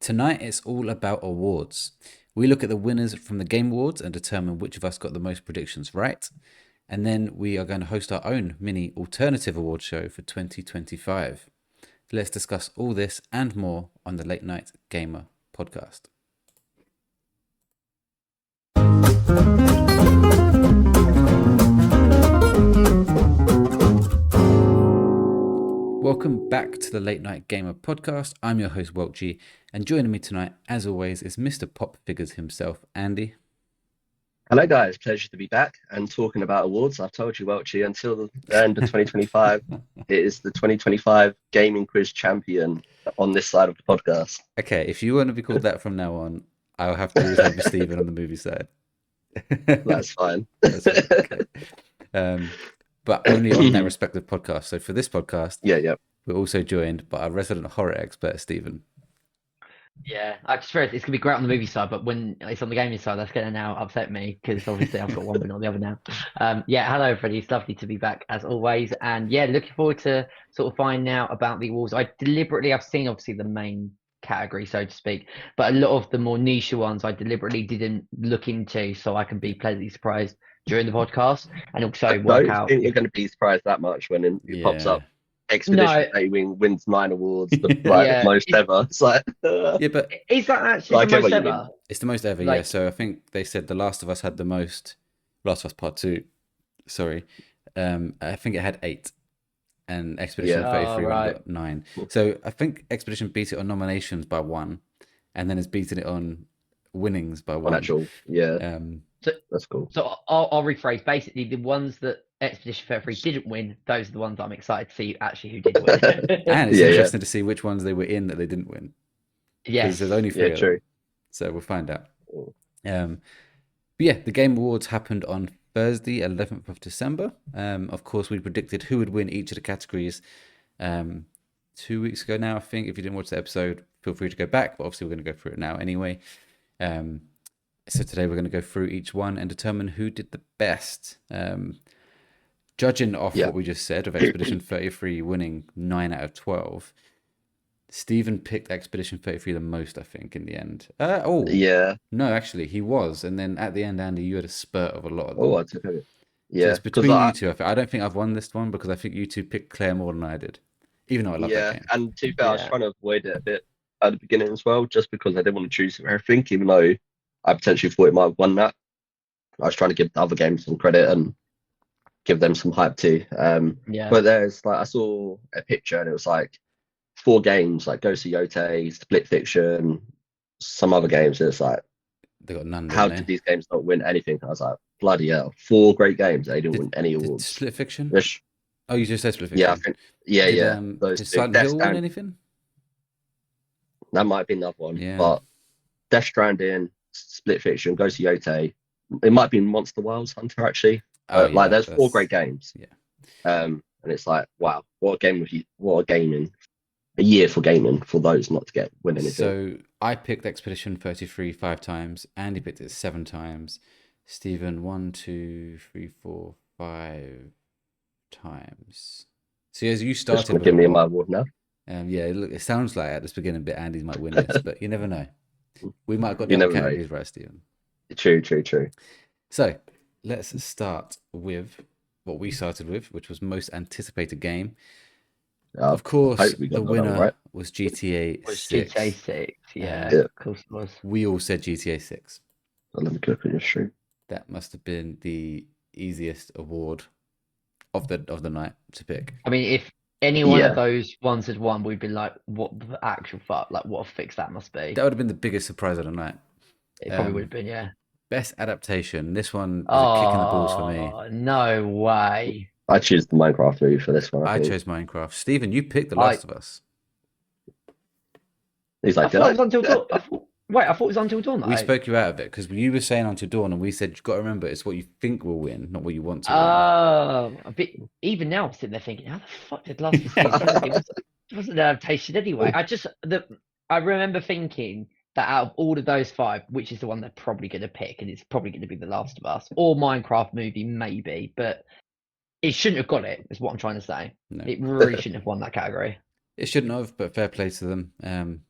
Tonight it's all about awards. We look at the winners from the Game Awards and determine which of us got the most predictions right. And then we are going to host our own mini alternative award show for 2025. Let's discuss all this and more on the Late Night Gamer podcast. Welcome back to the Late Night Gamer podcast. I'm your host, Welchy, and joining me tonight, as always, is Mr. Pop Figures himself, Andy. Hello, guys. Pleasure to be back and talking about awards. I've told you, Welchy, until the end of 2025, it is the 2025 Gaming Quiz Champion on this side of the podcast. Okay, if you want to be called that from now on, I'll have to always have Stephen on the movie side. That's fine. That's fine. Okay. But only on that respective podcast. So for this podcast, Yeah. we're also joined by our resident horror expert, Stephen. Yeah, I just realised it's gonna be great on the movie side, but when it's on the gaming side, that's gonna now upset me because obviously I've got one but not the other now. Yeah, hello everybody. It's lovely to be back as always, and yeah, looking forward to sort of finding out about the awards. I've seen obviously the main category, so to speak, but a lot of the more niche ones I deliberately didn't look into, so I can be pleasantly surprised during the podcast and also I work don't out. think you're going to be surprised that much when it pops up. Expedition Daywing wins 9 awards, the most ever. It's like, yeah, but is that actually the most ever? It's the most ever, yeah. So I think they said The Last of Us had the most. Last of Us Part 2, sorry. I think it had 8, and Expedition 33 got 9. So I think Expedition beat it on nominations by 1, and then it's beaten it on winnings by 1. So that's cool. So I'll rephrase. Basically, the ones that Expedition 33 didn't win, those are the ones I'm excited to see actually who did win. And it's interesting to see which ones they were in that they didn't win. Yes. Because there's only 3 of them. So we'll find out. But yeah, the Game Awards happened on Thursday, 11th of December. Of course, we predicted who would win each of the categories 2 weeks ago now, I think. If you didn't watch the episode, feel free to go back. But obviously, we're going to go through it now anyway. So today we're going to go through each one and determine who did the best. Judging off what we just said of Expedition 33 winning 9 out of 12, Stephen picked Expedition 33 the most, I think, in the end. No, actually, he was. And then at the end, Andy, you had a spurt of a lot of them. I took it. Yeah. So it's between you two. I don't think I've won this one because I think you two picked Claire more than I did. Even though I love that game. And to be fair, I was trying to avoid it a bit at the beginning as well, just because I didn't want to choose everything, even though I potentially thought it might have won that. I was trying to give the other games some credit and give them some hype too. But there's I saw a picture and it was 4 games, Ghost of Yote, Split Fiction, some other games. And it's they got none. How did these games not win anything? I was like, bloody hell, 4 great games. They didn't win any awards. Split Fiction? Oh, you just said Split Fiction. Yeah, I think, yeah. Did Silent Hill win anything? That might be another one. Yeah. But Death Stranding, Split Fiction, Ghost of Yote. It might be Monster Wilds Hunter actually. There's 4 great games. Yeah. And it's wow, what a year for gaming for those not to win anything. So I picked Expedition 33 5 times. Andy picked it 7 times. Stephen 1, 2, 3, 4, 5 times. So as you started, just give me my award now. Look, it sounds like at this beginning bit Andy might win this, but you never know. We might have got the categories right, Stephen. True. So let's start with what we started with, which was most anticipated game. Of course, the winner was GTA 6. GTA 6, yeah, of course it was. We all said GTA 6. Let me click on your stream. That must have been the easiest award of the night to pick. I mean, if any one of those ones had won, we'd be like, what the actual fuck? What a fix that must be. That would have been the biggest surprise of the night. It probably would have been, yeah. Best adaptation. This one was a kick in the balls for me. No way. I choose the Minecraft movie for this one. I chose Minecraft. Stephen, you picked The Last of Us. He's like, I thought it was Until Dawn. I thought it was Until Dawn. We spoke you out of it because you were saying Until Dawn, and we said you've got to remember it's what you think will win, not what you want to win. Even now, I'm sitting there thinking, how the fuck did Last of Us? It wasn't an adaptation anyway. I remember thinking that out of all of those 5, which is the one they're probably going to pick, and it's probably going to be The Last of Us or Minecraft movie, maybe, but it shouldn't have got it, is what I'm trying to say. No. It really shouldn't have won that category. It shouldn't have, but fair play to them.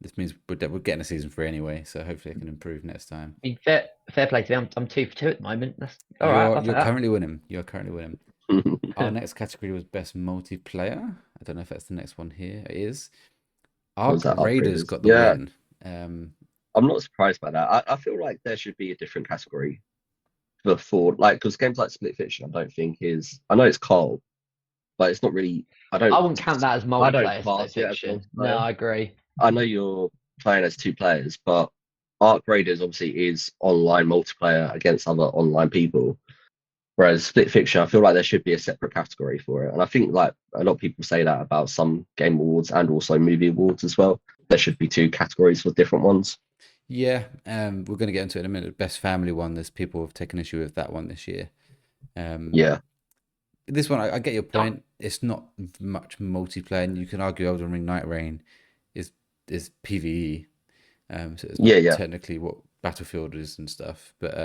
This means we're getting a season 3 anyway, so hopefully I can improve next time. I mean, fair play to me. I'm 2 for 2 at the moment. That's all right. I'll take You're that. currently winning. You're currently winning. Our next category was best multiplayer. I don't know if that's the next one here. It is. Arc Raiders got the win. I'm not surprised by that. I feel like there should be a different category before, like, because games like Split Fiction, I don't think is. I know it's co-op, but it's not really. I wouldn't count that as multiplayer. Class Split Fiction. No, I agree. I know you're playing as 2 players, but Arc Raiders obviously is online multiplayer against other online people. Whereas Split Fiction, I feel like there should be a separate category for it. And I think like a lot of people say that about some game awards and also movie awards as well. There should be 2 categories for different ones. Yeah, we're going to get into it in a minute. Best family one, there's people have taken issue with that one this year. Yeah. This one, I get your point. It's not much multiplayer, and you can argue Elden Ring Night Rain is PvE. So it's not technically what Battlefield is and stuff. But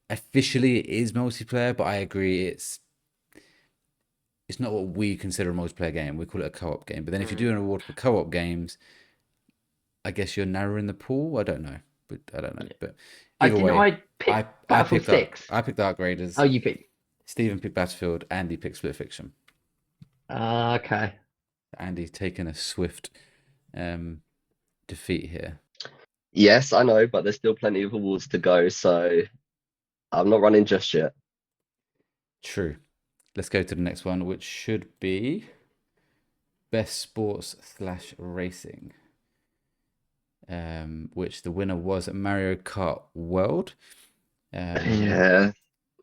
officially it is multiplayer, but I agree it's not what we consider a multiplayer game. We call it a co-op game. But then if you do an award for co-op games, I guess you're narrowing the pool. I don't know. But either way, I picked Battlefield 6. I picked Arc Raiders. Oh, you picked. Stephen picked Battlefield. Andy picked Split Fiction. Okay. Andy's taken a swift defeat here. Yes, I know, but there's still plenty of awards to go, so I'm not running just yet. True. Let's go to the next one, which should be Best Sports / Racing. Which the winner was Mario Kart World. Yeah.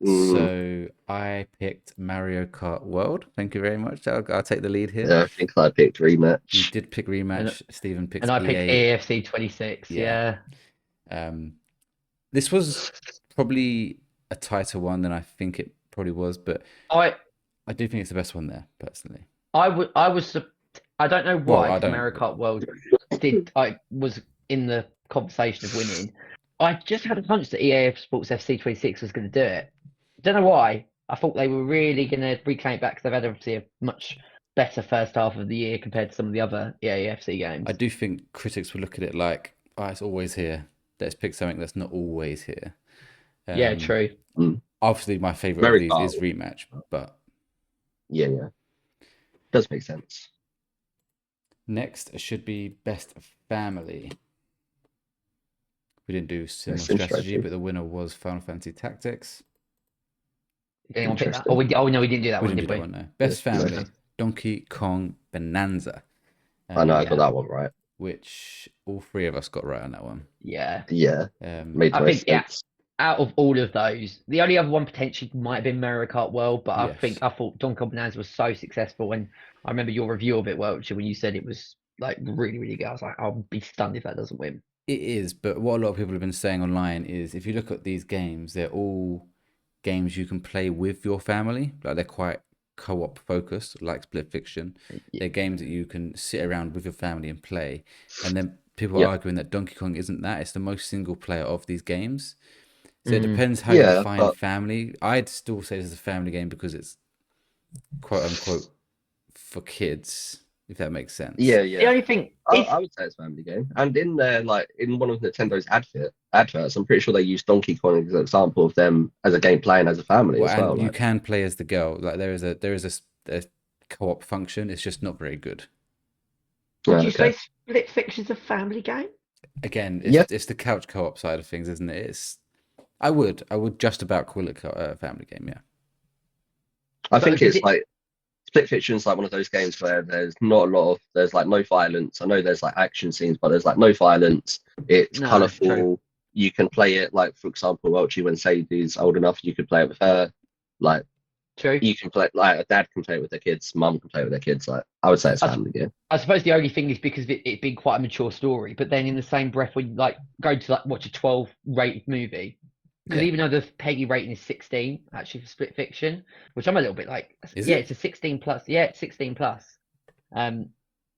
So I picked Mario Kart World. Thank you very much. I'll take the lead here. Yeah, I think I picked Rematch. You did pick Rematch. Stephen picked And I picked AFC 26. Yeah. This was probably a tighter one than I think it probably was, but I do think it's the best one there, personally. I don't know why Mario Kart World I was in the conversation of winning. I just had a hunch that EA Sports FC 26 was going to do it. Don't know why. I thought they were really going to reclaim it back because they've had obviously a much better first half of the year compared to some of the other EA FC games. I do think critics would look at it like, oh, it's always here. Let's pick something that's not always here. Yeah, true. Obviously, my favorite of these is Rematch, but yeah, does make sense. Next should be Best Family. We didn't do Sim Strategy, but the winner was Final Fantasy Tactics. Did anyone pick that? Oh, no, we didn't do that one, did we? No. Best Family, Donkey Kong Bonanza. I know, I got that one right. Which all 3 of us got right on that one. Yeah. Yeah. I think, out of all of those, the only other one potentially might have been Mario Kart World, but I thought Donkey Kong Bonanza was so successful, and I remember your review of it, Welchy, when you said it was like really, really good. I was like, I'll be stunned if that doesn't win. It is, but what a lot of people have been saying online is if you look at these games, they're all games you can play with your family. Like they're quite co-op focused, like Split Fiction. They're games that you can sit around with your family and play. And then people are arguing that Donkey Kong isn't that. It's the most single player of these games. So it depends how you define family. I'd still say it's a family game because it's quote unquote for kids, if that makes sense. Yeah. The only thing I would say it's a family game. And in there, like in one of Nintendo's adverts, I'm pretty sure they used Donkey Kong as an example of them as a game playing as a family as well. You can play as the girl. Like there is a co-op function. It's just not very good. Would you say Split Fiction's a family game? Again, it's the couch co-op side of things, isn't it? I would just about call it a family game, yeah. I think it's like Split Fiction's like one of those games where there's not a lot of there's like no violence. I know there's like action scenes, but there's like no violence. It's colourful. True. You can play it like, for example, Welchy, when Sadie's old enough, you could play it with her. Like, true. You can play like a dad can play it with their kids, mum can play it with their kids. Like, I would say it's a family game. I suppose the only thing is because it's been quite a mature story, but then in the same breath, when you like go to like watch a 12 rated movie. Because even though the PEGI rating is 16, actually for Split Fiction, which I'm a little bit like, it's a 16 plus. Yeah, it's 16 plus.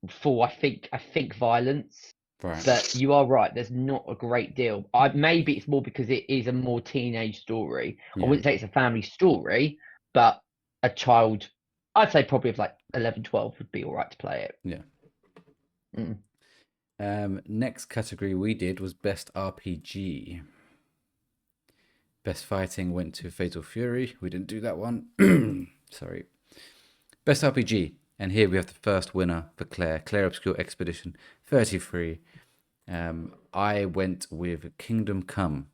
For I think violence. Right. But you are right. There's not a great deal. Maybe it's more because it is a more teenage story. I wouldn't say it's a family story, but a child, I'd say probably of like 11, 12 would be all right to play it. Yeah. Next category we did was best RPG. Best fighting went to Fatal Fury. We didn't do that one. Sorry. Best RPG. And here we have the first winner for Claire Obscure Expedition 33. I went with Kingdom Come.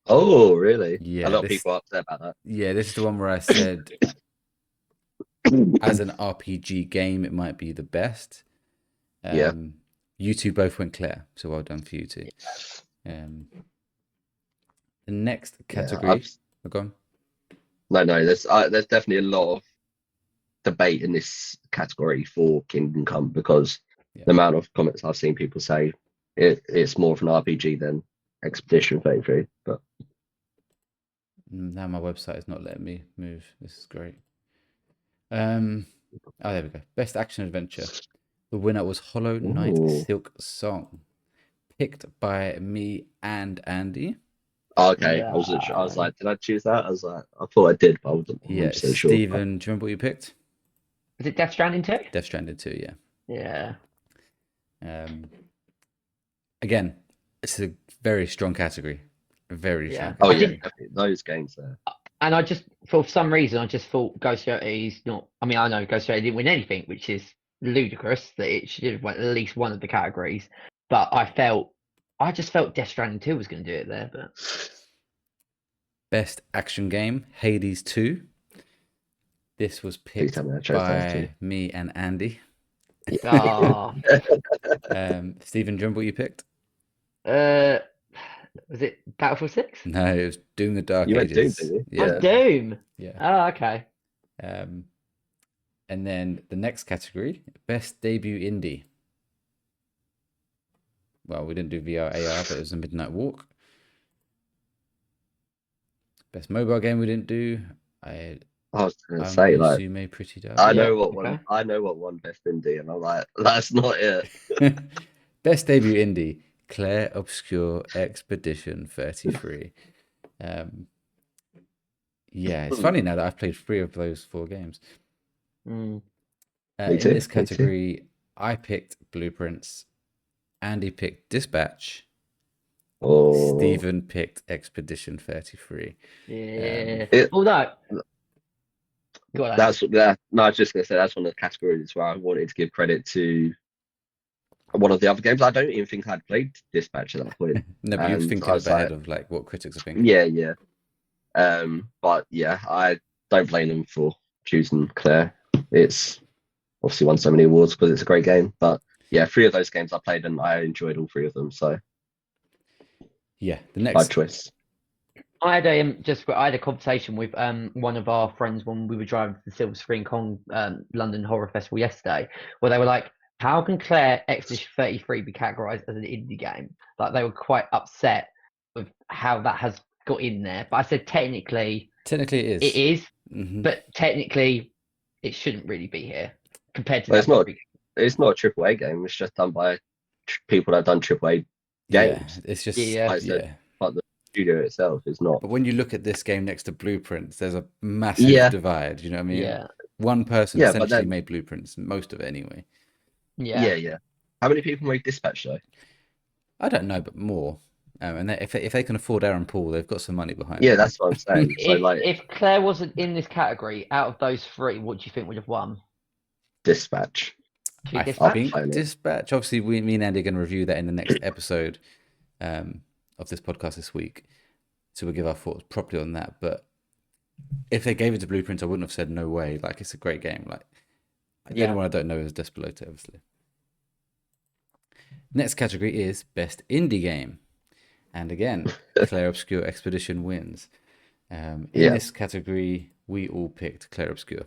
Oh, really? Yeah, a lot of people are upset about that. Yeah, this is the one where I said as an RPG game, it might be the best. Yeah. You two both went Claire, so well done for you two. The next category. Go on. No, there's definitely a lot of debate in this category for Kingdom Come because the amount of comments I've seen people say it's more of an RPG than Expedition 33. But now my website is not letting me move. This is great. Oh, there we go. Best action adventure. The winner was Hollow Knight Silk Song, picked by me and Andy. Oh, okay, yeah. I was like, did I choose that? I was like, I thought I did, but I wasn't so sure. Stephen, do you remember what you picked? Was it Death Stranding 2? Death Stranding 2, yeah. Again, it's a very strong category. Very strong. Oh yeah, those games there. And I just, for some reason, I just thought Ghost Recon is not. I mean, I know Ghost Recon didn't win anything, which is ludicrous that it should have won at least one of the categories. But I just felt Death Stranding 2 was going to do it there. But best action game, Hades 2. This was picked by me and Andy. Oh. Stephen, do you remember what you picked? Was it Battlefield 6? No, it was Doom the Dark Ages. Doom, didn't you? Yeah. Oh, Doom. Yeah. Oh, okay. And then the next category, best debut indie. Well, we didn't do VR AR, but it was a Midnight Walk. Best mobile game we didn't do. I was going to say, like, Pretty Dark. I know what one best indie, and I'm like, that's not it. Best debut indie, Claire Obscure Expedition 33. Yeah, it's funny now that I've played 3 of those 4 games. In this category, I picked Blueprints, Andy picked Dispatch, Stephen picked Expedition 33. Yeah. Although, no, I was just going to say that's one of the categories where I wanted to give credit to one of the other games. I don't even think I'd played Dispatch at that point. No, but you're thinking ahead of like what critics are thinking. Yeah. But yeah, I don't blame them for choosing Claire. It's obviously won so many awards because it's a great game. But yeah, 3 of those games I played and I enjoyed all 3 of them. So yeah, the next my choice. I had a conversation with one of our friends when we were driving to the Silver Screen Con London Horror Festival yesterday, where they were like, how can Claire Expedition 33 be categorized as an indie game? Like, they were quite upset with how that has got in there. But I said technically it is. It is, but technically it shouldn't really be here compared to. It's not a AAA game. It's just done by people that have done AAA games. It's just But the studio itself is not. But when you look at this game next to Blueprints, there's a massive divide. You know what I mean? Yeah. One person essentially made Blueprints, most of it anyway. Yeah. How many people made Dispatch though? I don't know, but more. And if they can afford Aaron Paul, they've got some money behind. Yeah, that's what I'm saying. If Claire wasn't in this category, out of those 3, what do you think would have won? Dispatch. I think Dispatch. Obviously, me and Andy are going to review that in the next episode of this podcast this week, so we'll give our thoughts properly on that. But if they gave it to Blueprint, I wouldn't have said no way. Like, it's a great game. Like, the only one I don't know is Despelota, obviously. Next category is best indie game, and again, Claire Obscure Expedition wins. In this category, we all picked Claire Obscure.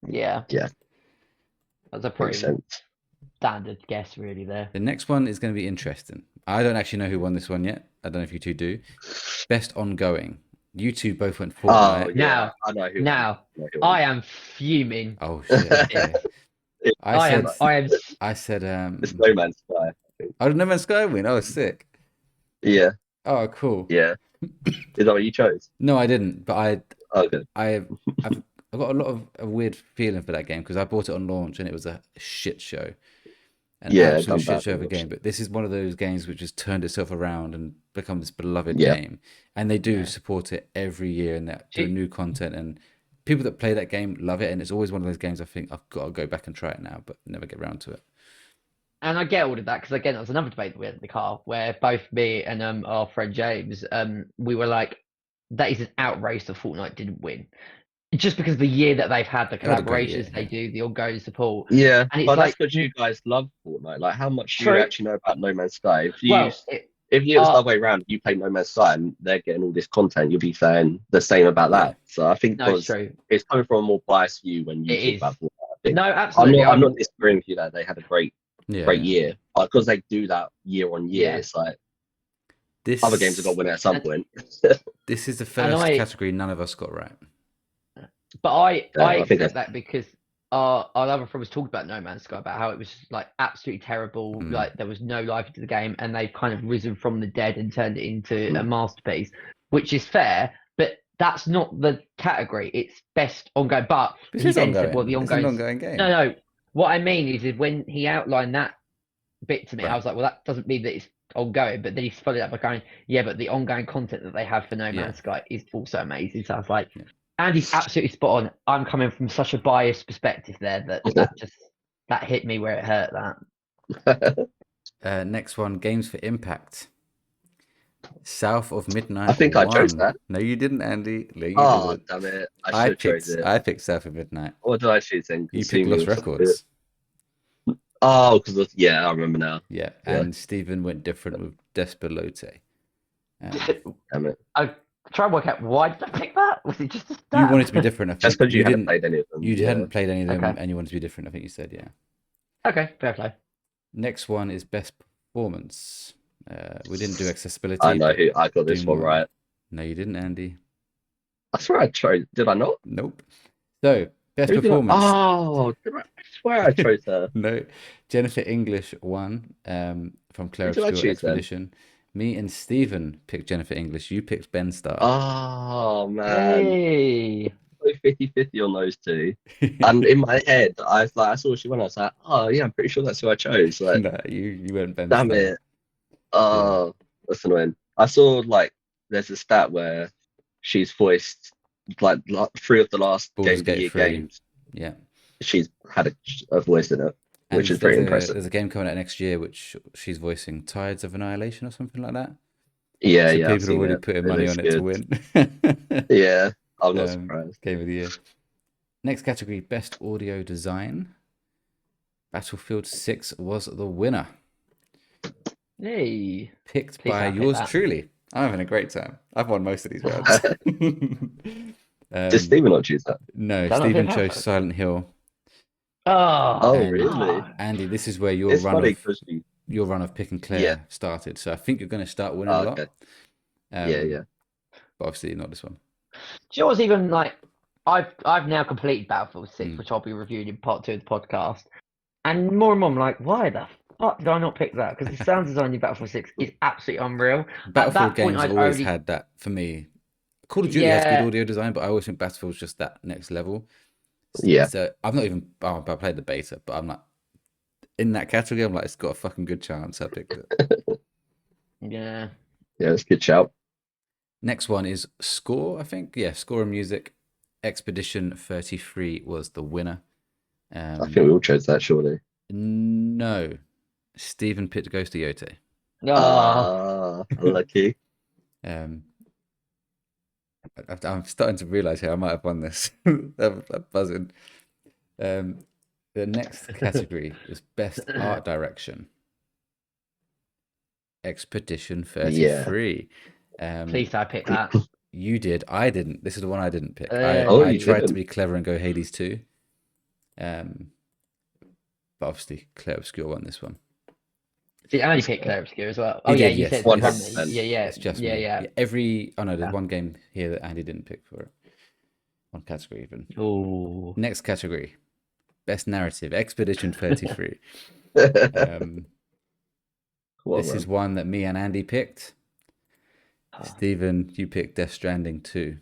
Yeah. That's a pretty standard guess, really. There. The next one is going to be interesting. I don't actually know who won this one yet. I don't know if you two do. Best ongoing. You two both went Fortnite. Now, I know who. Now, I am fuming. Oh shit! I said. It's No Man's Sky. Oh, No Man's Sky win. Oh, sick. Yeah. Oh, cool. Yeah. Is that what you chose? No, I didn't. But Okay. I've got a lot of a weird feeling for that game because I bought it on launch and it was a shit show. an Yeah, absolute done shit bad show of a with game. But this is one of those games which has turned itself around and become this beloved Yeah. game. And they do Yeah. support it every year, and they do Do- new content. And people that play that game love it. And it's always one of those games I think I've got to go back and try it now, but never get around to it. And I get all of that because again, that was another debate that we had in the car where both me and our friend James, we were like, that is an outrage that Fortnite didn't win. Just because of the year that they've had, the They had a great year, collaborations they yeah. do, the ongoing support. Yeah, And it's but like, that's because you guys love Fortnite. Like, how much do you true. actually know about No Man's Sky? If you Well, if it was the other way around, you play No Man's Sky and they're getting all this content, you'll be saying the same about Yeah. that. So I think no, it's true. it's coming from a more biased view when you It talk is. about Fortnite. I think. No, absolutely. I'm not disagreeing with you that they had a great Yeah. year, but because they do that year on year, Yeah. it's like This other games have got to win it at some point. This is the first category none of us got right. But I I think accept that because our other friend was talking about No Man's Sky, about how it was just, like, absolutely terrible. Like, there was no life into the game, and they've kind of risen from the dead and turned it into a masterpiece, which is fair. But that's not the category. It's best ongoing. But This he is then ongoing. said, "Well, the It's an ongoing." ongoing game. No. What I mean is when he outlined that bit to me, Right. I was like, "Well, that doesn't mean that it's ongoing." But then he followed up by going, "Yeah, but the ongoing content that they have for No Man's Sky is also amazing." So I was like, Andy's absolutely spot on. I'm coming from such a biased perspective there that hit me where it hurt. That. Next one, Games for Impact. South of Midnight. I think I chose that. No, you didn't, Andy. No, you Oh, didn't. damn it! I should have chose it. I picked South of Midnight. What did I choose then? You picked Lost Records. Oh, because I remember now. Yeah, and Stephen went different with Despelote. Damn it! I try and work out why did I pick that? Was it just a stat? You wanted to be different. I think. Just because you hadn't played any of them. You hadn't played any of them, Okay. and you wanted to be different. I think you said, yeah. Okay, fair play. Next one is Best Performance. We didn't do accessibility. I know who I got this one right. No, you didn't, Andy. I swear I chose. Did I not? Nope. So Best Performance. I swear I chose her. No, Jennifer English won from Claire Who did I Obscure choose then? Expedition. Me and Stephen picked Jennifer English. You picked Ben Starr. Oh man, Hey. 50-50 on those two. And in my head, I was like, I saw she won. I was like, oh yeah, I'm pretty sure that's who I chose. Like, No, you went Ben damn Starr. it. Oh, that's annoying. I saw like there's a stat where she's voiced like 3 of the last Baldur's Game of the Gate Year 3. games. Yeah. She's had a voice in it, which is pretty impressive. There's a game coming out next year which she's voicing, Tides of Annihilation or something like that. Yeah, So yeah. people are already putting money on it to win. Yeah, I'm not surprised. Game of the Year. Next category, Best Audio Design. Battlefield 6 was the winner. Hey. Picked by yours truly. I'm having a great time. I've won most of these rounds. Did Stephen not choose that? No, Stephen chose Silent Hill. Oh, really? Andy, this is where your run of Pick and Claire started. So I think you're going to start winning a lot. Yeah. But obviously not this one. Do you know what's even like? I've now completed Battlefield 6, which I'll be reviewing in part 2 of the podcast. And more I'm like, why the fuck did I not pick that? Because the sound design in Battlefield 6 is absolutely unreal. Battlefield games have always had that for me. Call of Duty has good audio design, but I always think Battlefield's just that next level. Yeah. So I've not even I played the beta, but I'm like in that category. I'm like, it's got a fucking good chance. I picked it. Yeah, it's a good shout. Next one is Score, I think. Yeah, Score and Music. Expedition 33 was the winner. I think we all chose that, surely. No. Stephen picked Ghost of Yote. Lucky. I'm starting to realise here I might have won this. I'm buzzing. The next category is Best Art Direction. Expedition 33. Please I pick that. You did. I didn't. This is the one I didn't pick. I tried to be clever and go Hades 2. But obviously Claire Obscure won this one. See, I only picked Claire Obscure as well. You did, you yes. said 100%. Yeah. It's just me. Yeah. There's one game here that Andy didn't pick for it. One category even. Oh. Next category. Best Narrative. Expedition 33. This is one that me and Andy picked. Stephen, you picked Death Stranding 2.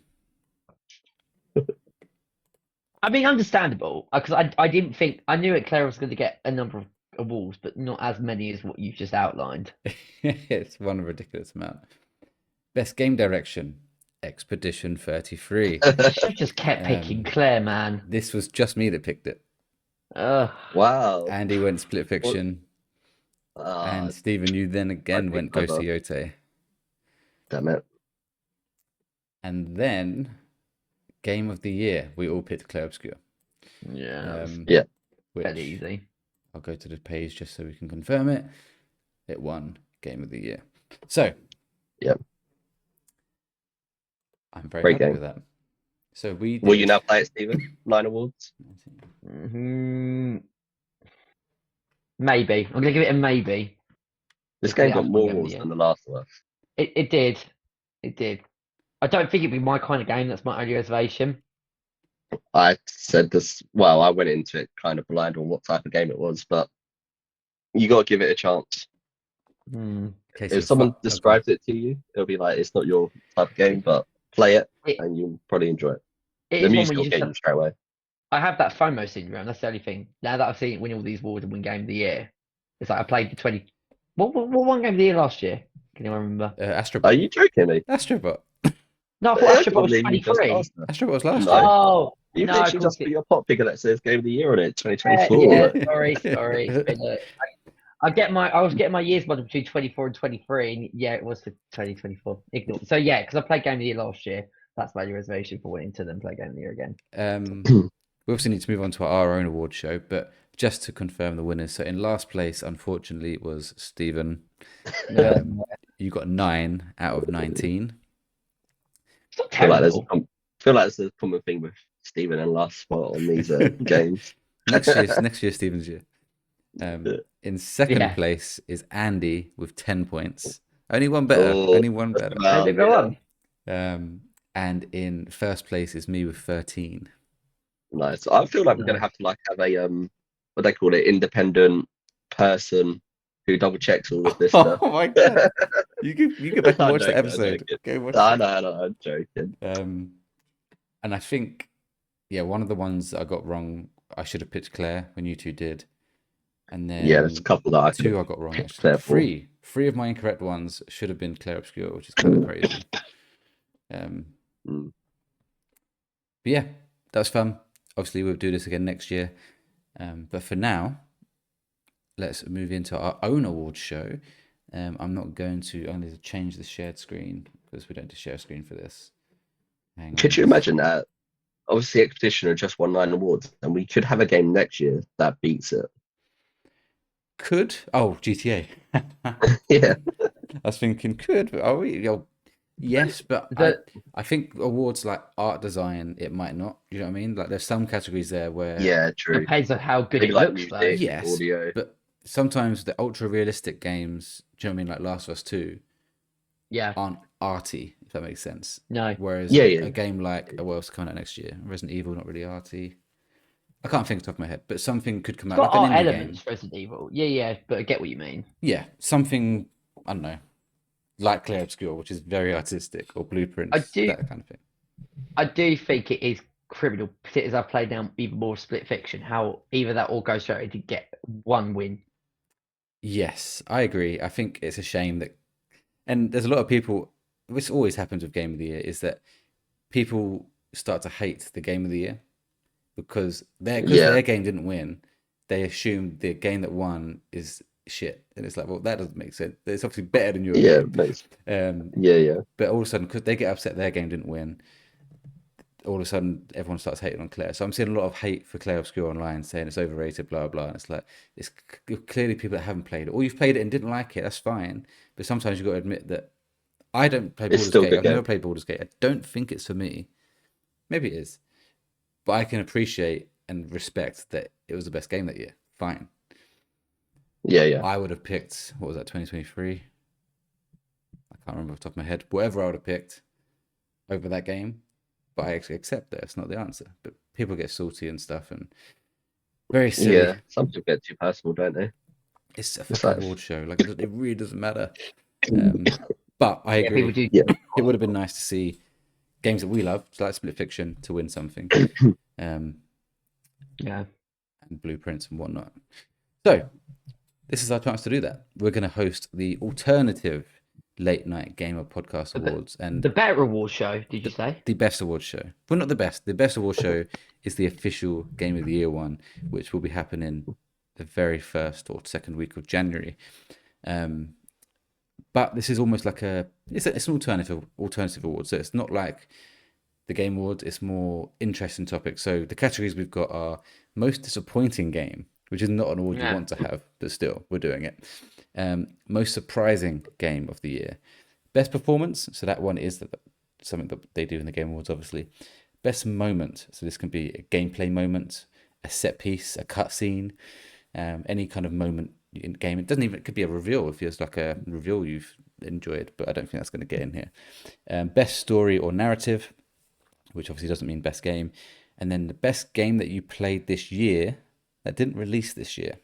I mean, understandable, because I didn't think, I knew that Claire was going to get a number awards, but not as many as what you've just outlined. It's one ridiculous amount. Best game direction, Expedition 33. You should have just kept picking Claire, man. This was just me that picked it. Wow. Andy went Split Fiction. And Stephen, you then again went Ghost Yote. Damn it. And then Game of the Year, we all picked Clair Obscur. Yeah. Fairly easy. I'll go to the page just so we can confirm it. It won Game of the Year. So, I'm very happy with that. So will you now play it, Stephen? 9 awards? Maybe. I'm going to give it a maybe. This game got more awards than The Last of Us. It did. It did. I don't think it'd be my kind of game. That's my only reservation. I said this, well, I went into it kind of blind on what type of game it was, but you got to give it a chance. If someone describes it to you, it'll be like, it's not your type of game, but play it and you'll probably enjoy it. The music will get you straight away. I have that FOMO syndrome. That's the only thing. Now that I've seen it win all these awards and win Game of the Year, it's like I played the 20. What won Game of the Year last year? Can anyone remember? Astrobot. Are you joking me? Astrobot. No, I thought Astrobot was 23. Astrobot was last year. Oh, you literally just put your pot picker that says Game of the Year on it, 2024. Yeah, sorry. I was getting my years model between 24 and 23, and yeah, it was for 2024. Ignore. So yeah, because I played Game of the Year last year. That's my reservation for wanting to then play Game of the Year again. We obviously need to move on to our own award show, but just to confirm the winners. So in last place, unfortunately, was Stephen. You got 9 out of 19. It's not terrible. I feel like there's a common thing with Stephen and last spot on these games. Next year, Stephen's year. In second place is Andy with 10 points. Only one better. And in first place is me with 13. Nice. I feel like we're gonna have to have a what they call it, independent person who double checks all of this stuff. Oh my god! You go back and watch the episode. I know, I'm joking. And I think, one of the ones I got wrong, I should have picked Claire when you two did. And then there's a couple that I got wrong. Actually. Three of my incorrect ones should have been Claire Obscur, which is kind of crazy. But yeah, that was fun. Obviously, we'll do this again next year. But for now, let's move into our own awards show. I'm going to change the shared screen because we don't do share screen for this. Could you imagine that? Obviously, Expedition just won 9 awards, and we could have a game next year that beats it. Could? Oh, GTA. Yeah. I was thinking could, but are we? Yes, but I think awards like art design, it might not. You know what I mean? Like there's some categories there where true. Depends on how good it like looks, though. music, yes, audio. But sometimes the ultra realistic games, do you know what I mean? Like Last of Us 2, aren't arty, if that makes sense. No. Whereas a game like what else coming out next year? Resident Evil, not really arty. I can't think off the top of my head, but something could come out like an indie elements, game. Resident Evil. Yeah, but I get what you mean. Yeah, something, I don't know, like Clair Obscur, which is very artistic, or Blueprints, that kind of thing. I do think it is criminal, particularly as I've played now even more Split Fiction, how either that or Ghost Recon did get one win. Yes, I agree. I think it's a shame that, and there's a lot of people, this always happens with Game of the Year, is that people start to hate the Game of the Year because their game didn't win. They assume the game that won is shit, and it's like, well, that doesn't make sense. It's obviously better than your game. But all of a sudden, because they get upset their game didn't win, all of a sudden everyone starts hating on Claire. So I'm seeing a lot of hate for Clair Obscur online, saying it's overrated, blah blah. And it's like, it's clearly people that haven't played it, or you've played it and didn't like it. That's fine, but sometimes you've got to admit that I don't play Baldur's Gate. I've never played Baldur's Gate. I don't think it's for me. Maybe it is, but I can appreciate and respect that it was the best game that year. Fine. Yeah. I would have picked, what was that, 2023? I can't remember off the top of my head. Whatever I would have picked over that game. But I actually accept that it's not the answer. But people get salty and stuff and very silly. Yeah, some people get too personal, don't they? It's a fucking award show. Like it really doesn't matter. But I agree. It would have been nice to see games that we love, like Split Fiction, to win something. And Blueprints and whatnot. So this is our chance to do that. We're going to host the alternative late night gamer podcast awards, and the better award show. Did you say the best award show? Well, not the best. The best award show is the official Game of the Year one, which will be happening the very first or second week of January. But this is almost like it's an alternative award. So it's not like the Game Awards. It's more interesting topics. So the categories we've got are most disappointing game, which is not an award you want to have, but still we're doing it. Most surprising game of the year, best performance. So that one is something that they do in the Game Awards, obviously. Best moment. So this can be a gameplay moment, a set piece, a cutscene, any kind of moment in game. It could be a reveal if it's like a reveal you've enjoyed, but I don't think that's going to get in here. Best story or narrative, which obviously doesn't mean best game. And then the best game that you played this year that didn't release this year.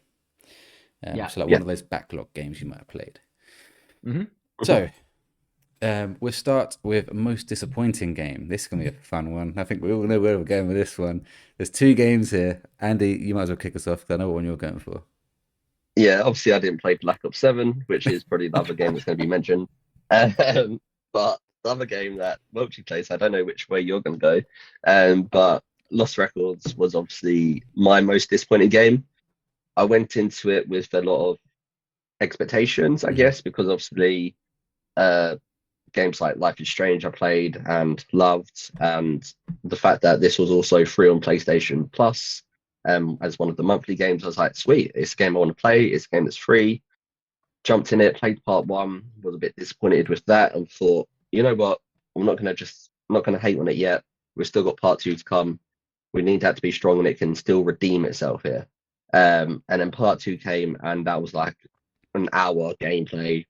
So like one of those backlog games you might have played. Mm-hmm. So we'll start with most disappointing game. This is going to be a fun one. I think we all know where we're going with this one. There's two games here. Andy, you might as well kick us off because I know what one you're going for. Yeah, obviously I didn't play Black Ops 7, which is probably the other game that's going to be mentioned. But the other game that Welchy plays, I don't know which way you're going to go. But Lost Records was obviously my most disappointing game. I went into it with a lot of expectations, I guess, because obviously games like Life is Strange I played and loved, and the fact that this was also free on PlayStation Plus as one of the monthly games, I was like, sweet, it's a game I want to play, it's a game that's free. Jumped in it, played part one, was a bit disappointed with that, and thought, you know what, I'm not gonna hate on it yet. We've still got part two to come. We need that to be strong, and it can still redeem itself here. And then part two came, and that was like an hour gameplay.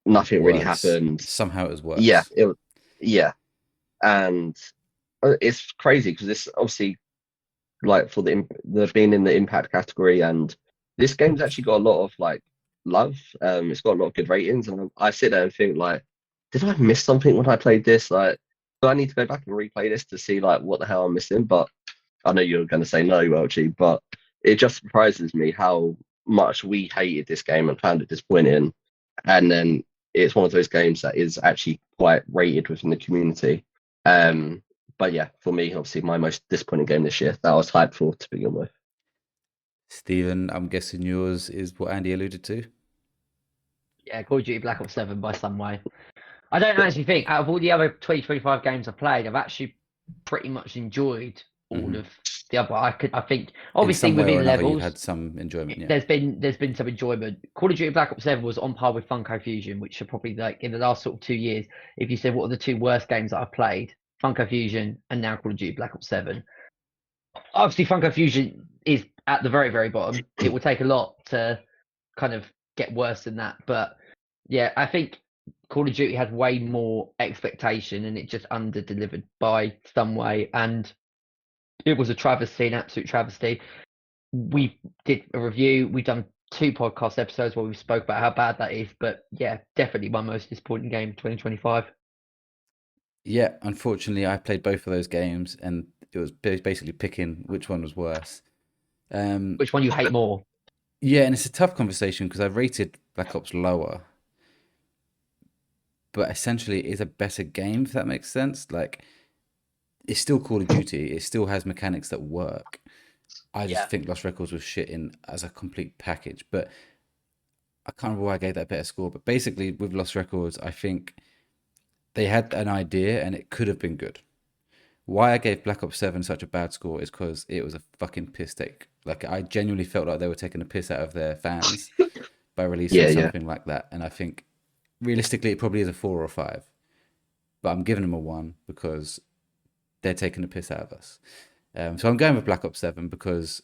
Nothing really happened. Somehow it was worse. Yeah, and it's crazy because this obviously, like, for the being in the impact category, and this game's actually got a lot of like love. It's got a lot of good ratings, and I sit there and think, like, did I miss something when I played this? Like, do I need to go back and replay this to see like what the hell I'm missing? But I know you're going to say no, Welchy, but it just surprises me how much we hated this game and found it disappointing, and then it's one of those games that is actually quite rated within the community. But yeah, for me, obviously my most disappointing game this year that I was hyped for to begin with. Stephen, I'm guessing yours is what Andy alluded to. Yeah, Call of Duty Black Ops 7 by some way. I don't actually think, out of all the other 20-25 games I've played, I've actually pretty much enjoyed all of the other. I think obviously within levels you had some enjoyment. Yeah. There's been some enjoyment. Call of Duty Black Ops 7 was on par with Funko Fusion, which are probably, like, in the last sort of 2 years, if you said what are the two worst games that I've played, Funko Fusion and now Call of Duty Black Ops 7. Obviously Funko Fusion is at the very, very bottom. It will take a lot to kind of get worse than that, but yeah, I think Call of Duty had way more expectation and it just under delivered by some way, and it was a travesty, an absolute travesty. We did a review. We've done 2 podcast episodes where we spoke about how bad that is. But yeah, definitely my most disappointing game of 2025. Yeah, unfortunately, I played both of those games, and it was basically picking which one was worse. Which one you hate more? Yeah, and it's a tough conversation because I rated Black Ops lower, but essentially it is a better game, if that makes sense. Like, it's still Call of Duty. It still has mechanics that work. I just think Lost Records was shit in as a complete package. But I can't remember why I gave that better score. But basically, with Lost Records, I think they had an idea and it could have been good. Why I gave Black Ops 7 such a bad score is because it was a fucking piss take. Like, I genuinely felt like they were taking a piss out of their fans by releasing something like that. And I think, realistically, it probably is a 4 or a 5. But I'm giving them a 1 because they're taking the piss out of us. So I'm going with Black Ops 7 because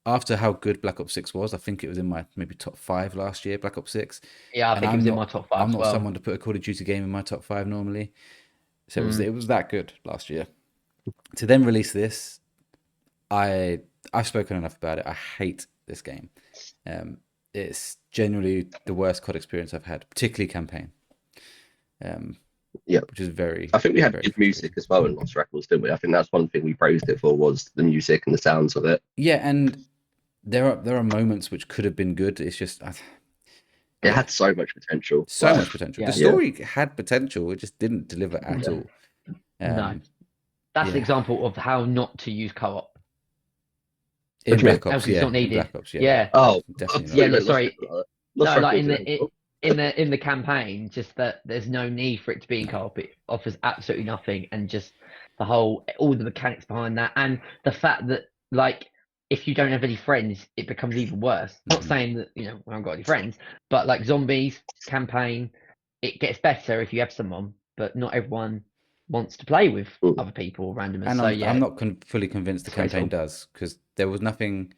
after how good Black Ops 6 was, I think it was in my maybe top 5 last year, Black Ops 6. Yeah, I think it was in my top 5 I'm not as well. someone to put a Call of Duty game in my top 5 normally. So it was that good last year. To then release this, I've spoken enough about it. I hate this game. It's genuinely the worst COD experience I've had, particularly campaign. Which is very. I think we had good music as well in Lost Records, didn't we? I think that's one thing we praised it for was the music and the sounds of it. Yeah, and there are moments which could have been good. It's just It had so much potential. so much potential. Yeah. The story had potential. It just didn't deliver at all. No. That's an example of how not to use co-op. In What do you Black mean? Ops, Because it's yeah. not In needed. Black Ops, yeah. Yeah. Oh, Definitely Yeah, not. no, sorry. Lost No, like Records in the campaign, just that there's no need for it to be in No. co-op. It offers absolutely nothing, and just all the mechanics behind that, and the fact that like if you don't have any friends, it becomes even worse. Not Mhm. saying that we haven't got any friends, but like zombies campaign, it gets better if you have someone, but not everyone wants to play with other people or randomers. And So I'm not fully convinced the campaign does, because there was nothing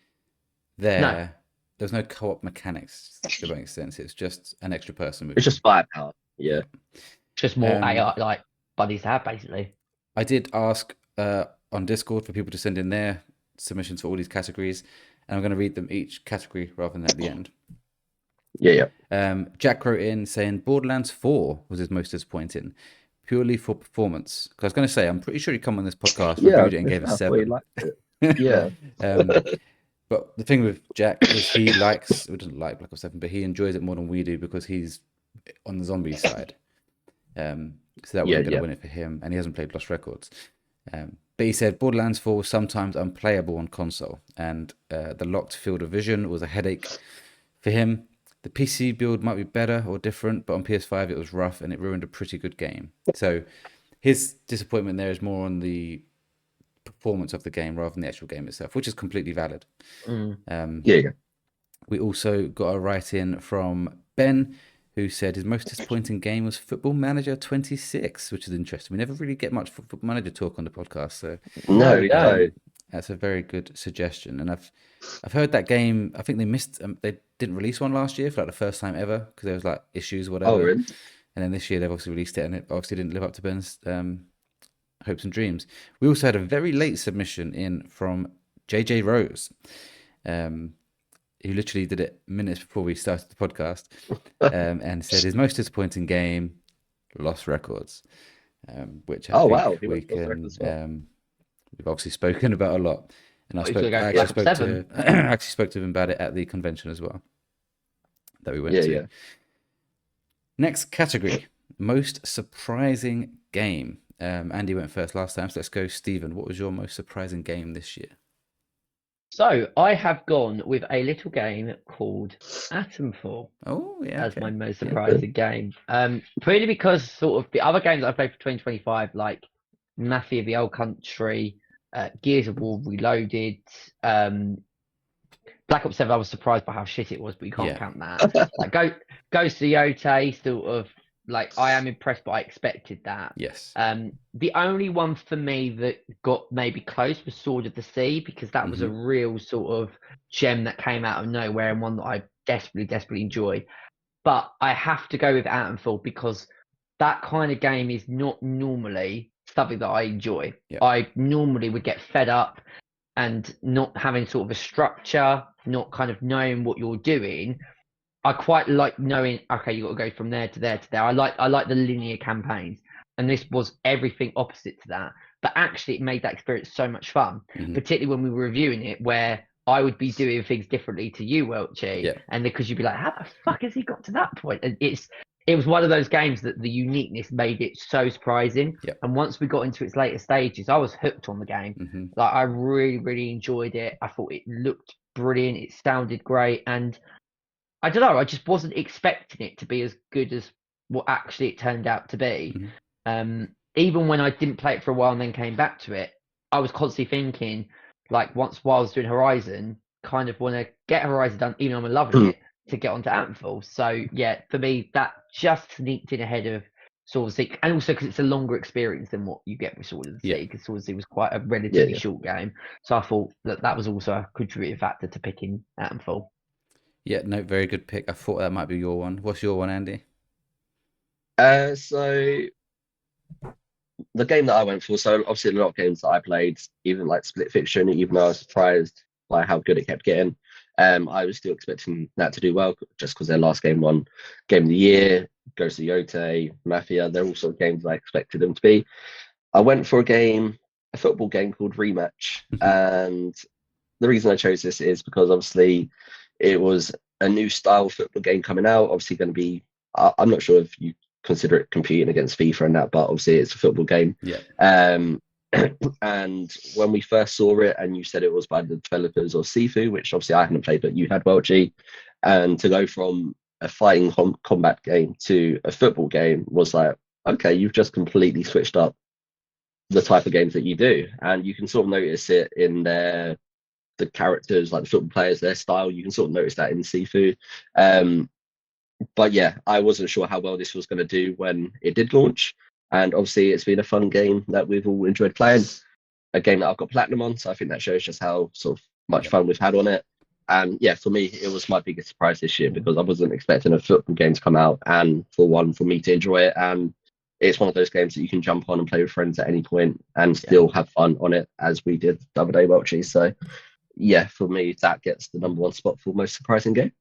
there. There's no co-op mechanics, if that makes sense. It's just an extra person with It's you. just firepower. Yeah. just more AI like buddies to have basically. I did ask on Discord for people to send in their submissions for all these categories, and I'm going to read them each category rather than at the end. Yeah. Jack wrote in saying Borderlands 4 was his most disappointing, purely for performance. Because I was going to say, I'm pretty sure he come on this podcast, reviewed it, and gave it 7. Yeah. But the thing with Jack is he doesn't like Black Ops 7, but he enjoys it more than we do because he's on the zombie side. So that wasn't going to win it for him, and he hasn't played Lost Records. But he said Borderlands 4 was sometimes unplayable on console, and the locked field of vision was a headache for him. The PC build might be better or different, but on PS5 it was rough and it ruined a pretty good game. So his disappointment there is more on the performance of the game rather than the actual game itself, which is completely valid. We also got a write-in from Ben, who said his most disappointing game was Football Manager 26, which is interesting. We never really get much Football Manager talk on the podcast, so No. that's a very good suggestion. And I've heard that game. I think they missed. They didn't release one last year for like the first time ever because there was like issues, or whatever. Oh, really? And then this year they've obviously released it, and it obviously didn't live up to Ben's hopes and dreams. We also had a very late submission in from JJ Rose, who literally did it minutes before we started the podcast, and said his most disappointing game, Lost Records, which I think we can. We've obviously spoken about a lot, and I actually spoke to him about it at the convention as well that we went to. Yeah. Next category, most surprising game. Andy went first last time, so let's go. Stephen, what was your most surprising game this year? So I have gone with a little game called Atomfall. Oh yeah, as my most surprising game. Purely because sort of the other games I played for 2025, like Mafia: The Old Country, Gears of War Reloaded, Black Ops 7, I was surprised by how shit it was, but you can't count that. Like Ghost of Yotei, sort of like I am impressed, but I expected that. Yes. The only one for me that got maybe close was Sword of the Sea, because that was a real sort of gem that came out of nowhere and one that I desperately enjoy. But I have to go with Atomfall because that kind of game is not normally something that I enjoy. Yep. I normally would get fed up and not having sort of a structure, not kind of knowing what you're doing. I quite like knowing, okay, you got to go from there to there to there. I like the linear campaigns, and this was everything opposite to that. But actually, it made that experience so much fun, particularly when we were reviewing it, where I would be doing things differently to you, Welchy, and because you'd be like, how the fuck has he got to that point? And it was one of those games that the uniqueness made it so surprising. Yep. And once we got into its later stages, I was hooked on the game. Like I really enjoyed it. I thought it looked brilliant. It sounded great, and I don't know. I just wasn't expecting it to be as good as what actually it turned out to be. Even when I didn't play it for a while and then came back to it, I was constantly thinking, like, while I was doing Horizon, kind of want to get Horizon done, even though I'm loving it, to get onto Atomfall. So yeah, for me, that just sneaked in ahead of Sword of the Sea, and also because it's a longer experience than what you get with Sword of the Sea, because Sword of the Sea was quite a relatively short game. So I thought that was also a contributing factor to picking Atomfall. Yeah, no, very good pick. I thought that might be your one. What's your one, Andy? So the game that I went for, so obviously a lot of games that I played, even like Split Fiction, even though I was surprised by how good it kept getting, I was still expecting that to do well, just because their last game won Game of the Year, Ghost of Yotei, Mafia, they're all sort of games I expected them to be. I went for a football game called Rematch, and the reason I chose this is because obviously it was a new style football game coming out. Obviously, going to be. I'm not sure if you consider it competing against FIFA and that, but obviously it's a football game. Yeah. And when we first saw it, and you said it was by the developers of Sifu, which obviously I hadn't played, but you had, Welchy, and to go from a fighting combat game to a football game was like, okay, you've just completely switched up the type of games that you do, and you can sort of notice it in the characters, like the football players, their style. You can sort of notice that in Sifu. But yeah, I wasn't sure how well this was going to do when it did launch. And obviously, it's been a fun game that we've all enjoyed playing. A game that I've got platinum on, so I think that shows just how sort of much fun we've had on it. And yeah, for me, it was my biggest surprise this year because I wasn't expecting a football game to come out, and for me to enjoy it. And it's one of those games that you can jump on and play with friends at any point and still have fun on it, as we did the other day, Welchy. So yeah, for me, that gets the #1 spot for most surprising game.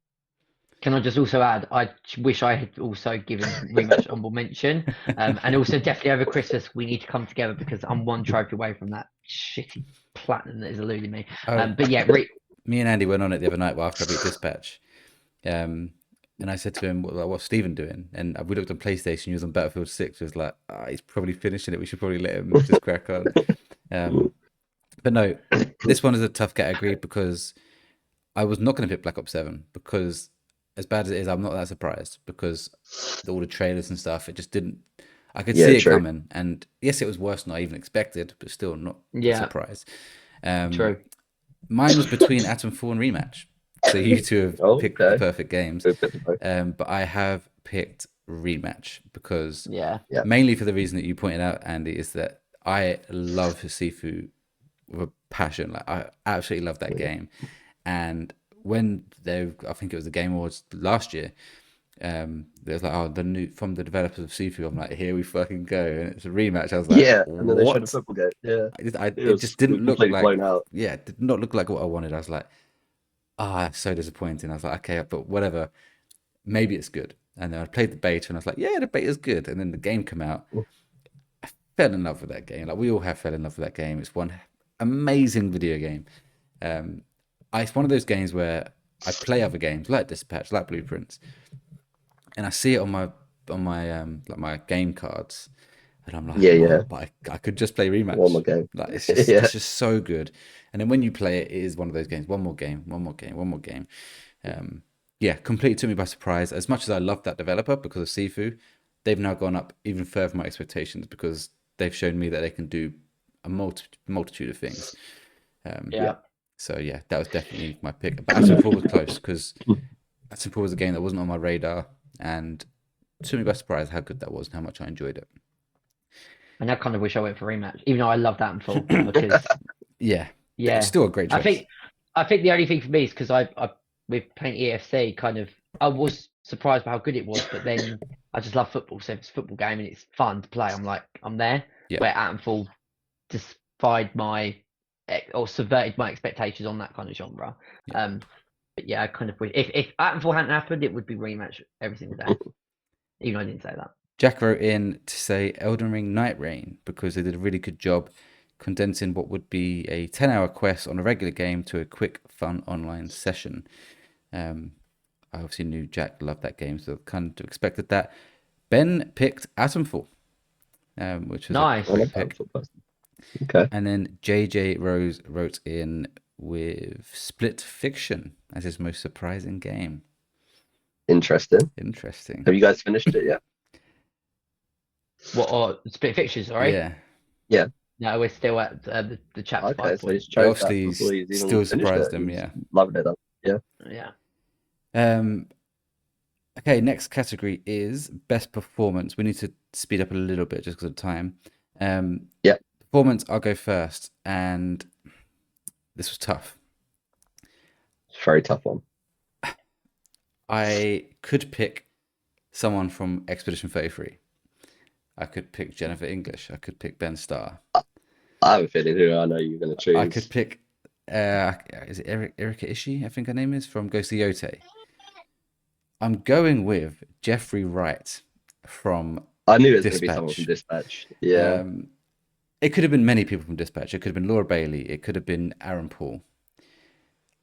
Can I just also add, I wish I had also given Rematch honorable mention. And also definitely over Christmas, we need to come together because I'm one trophy away from that shitty platinum that is eluding me. But yeah, me and Andy went on it the other night after I beat Dispatch. And I said to him, what's Stephen doing? And we looked on PlayStation, he was on Battlefield 6. He was like, he's probably finishing it. We should probably let him just crack on. But no, this one is a tough category because I was not going to pick Black Ops 7 because as bad as it is, I'm not that surprised because all the trailers and stuff, it just didn't, I could see it coming. And yes, it was worse than I even expected, but still not a surprise. True. Mine was between Atomfall and Rematch. So you two have picked the perfect games. But I have picked Rematch because mainly for the reason that you pointed out, Andy, is that I love Sifu with a passion. Like I absolutely love that game. And when I think it was the Game Awards last year, it was like, the new from the developers of Sifu. I'm like, here we fucking go, and it's a Rematch. I was like, and then they showed a football game. It just didn't look like blown out. Yeah, it did not look like what I wanted. I was like, that's so disappointing. I was like, okay, but whatever, maybe it's good. And then I played the beta, and I was like, yeah, the beta's good. And then the game came out. I fell in love with that game. Like we all have fell in love with that game. It's one amazing video game. It's one of those games where I play other games like Dispatch, like Blueprints, and I see it on my like my game cards, and I'm like, but I could just play Rematch. One more game. Like it's just it's just so good. And then when you play it, it is one of those games. One more game. Completely took me by surprise. As much as I love that developer because of Sifu, they've now gone up even further from my expectations because they've shown me that they can do a multitude of things. So yeah, that was definitely my pick. But Atomfall was close because Atomfall was a game that wasn't on my radar and took me by surprise how good that was and how much I enjoyed it. And I kind of wish I went for Rematch, even though I love Atomfall because it's still a great choice. I think the only thing for me is because I with playing EFC, kind of I was surprised by how good it was, but then I just love football, so if it's a football game and it's fun to play, I'm like I'm there. Where Atomfall defied or subverted my expectations on that kind of genre. But yeah, I kind of wish if Atomfall hadn't happened, it would be Rematch every single day. Even though I didn't say that. Jack wrote in to say Elden Ring Night Rain because they did a really good job condensing what would be a 10-hour quest on a regular game to a quick, fun online session. I obviously knew Jack loved that game, so kind of expected that. Ben picked Atomfall, which was nice. A great pick. Okay. And then JJ Rose wrote in with Split Fiction as his most surprising game. Interesting. Have you guys finished it yet? What, or Split Fiction, sorry? Yeah. No, we're still at the chapter 5. So he's obviously still surprised him, Loving it, Okay, next category is best performance. We need to speed up a little bit just because of time. Performance, I'll go first, and this was tough. It's a very tough one. I could pick someone from Expedition 33. I could pick Jennifer English. I could pick Ben Starr. I have a feeling who I know you're going to choose. I could pick, is it Erika Ishii, I think her name is, from Ghost of Yote. I'm going with Jeffrey Wright from I knew it was Dispatch. going to be someone from Dispatch. Yeah. It could have been many people from Dispatch. It could have been Laura Bailey. It could have been Aaron Paul.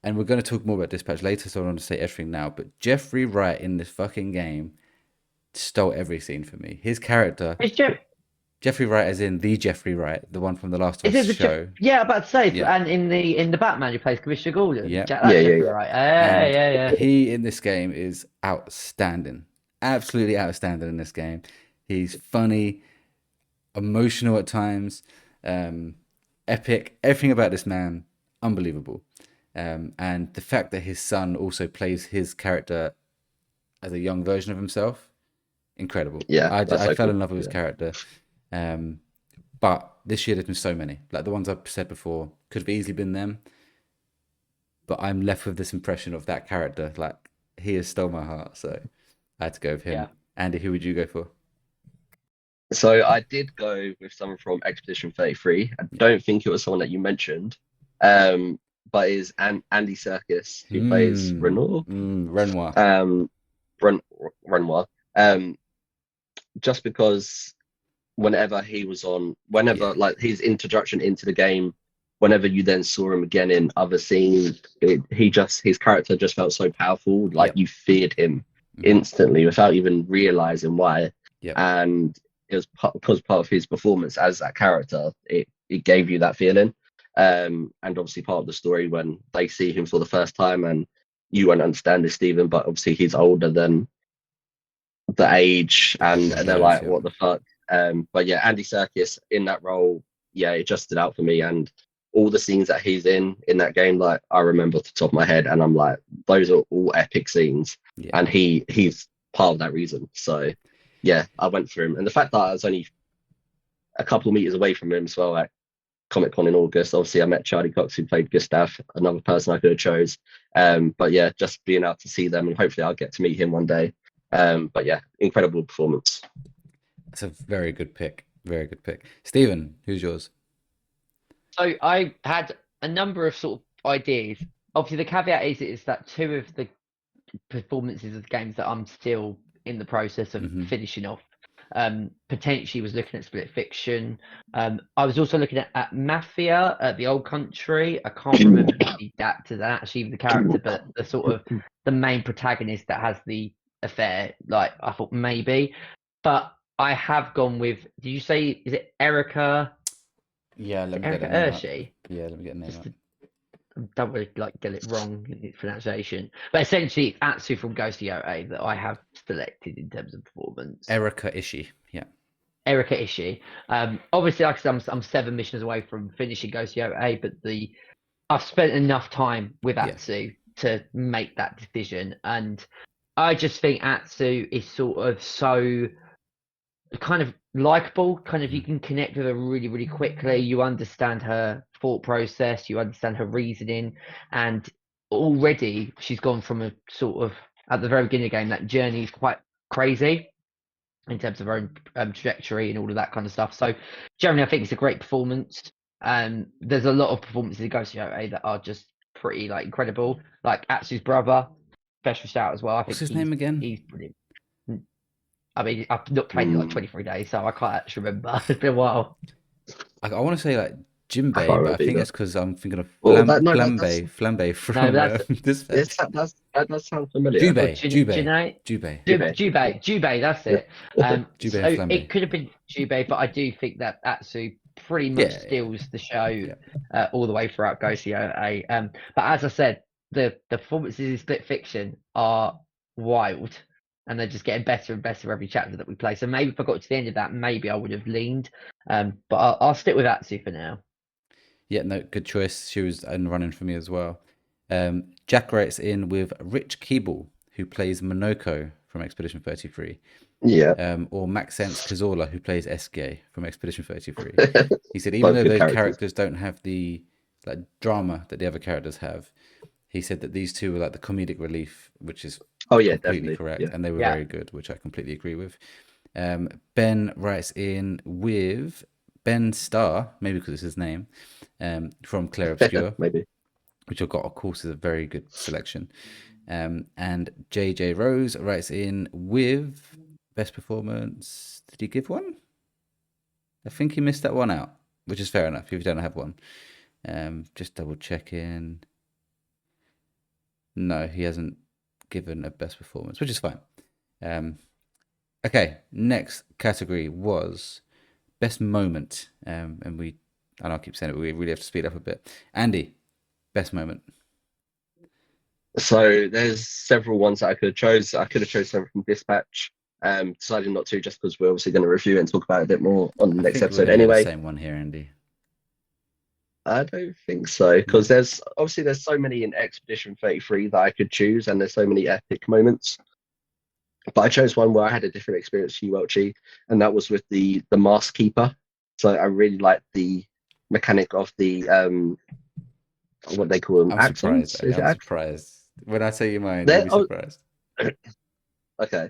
and we're going to talk more about Dispatch later, so I don't want to say everything now, but Jeffrey Wright in this fucking game stole every scene for me. His character, Is Jeff, Jeffrey Wright, as in the Jeffrey Wright, the one from the Last of is Us it the Jeff? show. Yeah, about to say, Yeah. and in the Batman, he plays Commissioner Gordon. Yeah. That's Yeah, Jeffrey yeah. Wright. And Yeah. he in this game is outstanding. Absolutely outstanding in this game. He's funny, emotional at times, epic. Everything about this man, unbelievable. And the fact that his son also plays his character as a young version of himself, incredible. Yeah, I that's so fell cool. in love with his character. But this year there's been so many. Like the ones I've said before could have easily been them. But I'm left with this impression of that character. Like he has stole my heart. So I had to go with him. Yeah. Andy, who would you go for? So I did go with someone from Expedition 33. I don't think it was someone that you mentioned, but is Andy Serkis, who plays Renoir. Renoir. Renoir. Just because whenever he was on, like his introduction into the game, whenever you then saw him again in other scenes, his character just felt so powerful. Like you feared him instantly without even realizing why. And it was because part of his performance as that character, it gave you that feeling. And obviously part of the story when they see him for the first time, and you won't understand this, Stephen, but obviously he's older than the age, and they're like, what the fuck? But yeah, Andy Serkis in that role, yeah, it just stood out for me. And all the scenes that he's in that game, like I remember off the top of my head, and I'm like, those are all epic scenes, and he's part of that reason. So yeah, I went for him, and the fact that I was only a couple of meters away from him as well at Comic Con in August. Obviously, I met Charlie Cox, who played Gustav, another person I could have chose. But yeah, just being able to see them, and hopefully I'll get to meet him one day. But yeah, incredible performance. That's a very good pick. Very good pick. Stephen, who's yours? So I had a number of sort of ideas. Obviously, the caveat is that two of the performances of the games that I'm still in the process of finishing off. Potentially was looking at Split Fiction. I was also looking at Mafia at the Old Country. I can't remember the actor that actually the character, but the sort of the main protagonist that has the affair. Like I thought maybe, but I have gone with. Did you say is it Erica? Yeah, let me get Erica the name up. Hershey. Yeah, let me get the name up. Don't really like get it wrong in its pronunciation, but essentially it's Atsu from Ghost of Yotei that I have selected in terms of performance. Erica Ishii, yeah. Erica Ishii. Obviously, like I said, I'm 7 missions away from finishing Ghost of Yotei, but I've spent enough time with Atsu to make that decision, and I just think Atsu is sort of so kind of likable, kind of you can connect with her really, really quickly. You understand her thought process, you understand her reasoning, and already she's gone from a sort of at the very beginning of the game, that journey is quite crazy in terms of her own trajectory and all of that kind of stuff. So generally, I think it's a great performance. There's a lot of performances in Ghost of Yotei that are just pretty like incredible. Like Atsu's brother, special shout as well. What's his name again? He's brilliant. I mean, I've not played it like 23 days, so I can't actually remember. It's been a while. I want to say like Jinbei, but I think it's because I'm thinking of Flambe from this. That does sound familiar. Jubei, that's it. So it could have been Jubei, but I do think that Atsu pretty much steals the show all the way throughout Ghost of Yotei. But as I said, the performances in Split Fiction are wild. And they're just getting better and better every chapter that we play. So maybe if I got to the end of that, maybe I would have leaned. But I'll stick with Atsu for now. Yeah, no, good choice. She was in running for me as well. Jack writes in with Rich Keeble, who plays Monoko from Expedition 33. Yeah. Or Maxence Cazorla, who plays Esque from Expedition 33. He said, even though those characters don't have the like drama that the other characters have, he said that these two were like the comedic relief, which is completely correct, and they were very good, which I completely agree with. Ben writes in with Ben Starr, maybe because it's his name, from Claire Obscure, maybe, which I've got, of course, is a very good selection. And JJ Rose writes in with best performance. Did he give one? I think he missed that one out, which is fair enough if you don't have one. Just double checking. No, he hasn't given a best performance, which is fine. Okay, next category was best moment. And I'll keep saying it, but we really have to speed up a bit. Andy, best moment. So there's several ones that I could have chose. I could have chosen something from Dispatch. Decided not to, just because we're obviously going to review it and talk about it a bit more on the next episode anyway. The same one here, Andy. I don't think so, because there's so many in Expedition 33 that I could choose, and there's so many epic moments. But I chose one where I had a different experience to you, Welchy, and that was with the Mask Keeper. So I really liked the mechanic of the what they call them, I'm accents. surprised. I'm surprised. When I say you mind, you'll be surprised. Okay.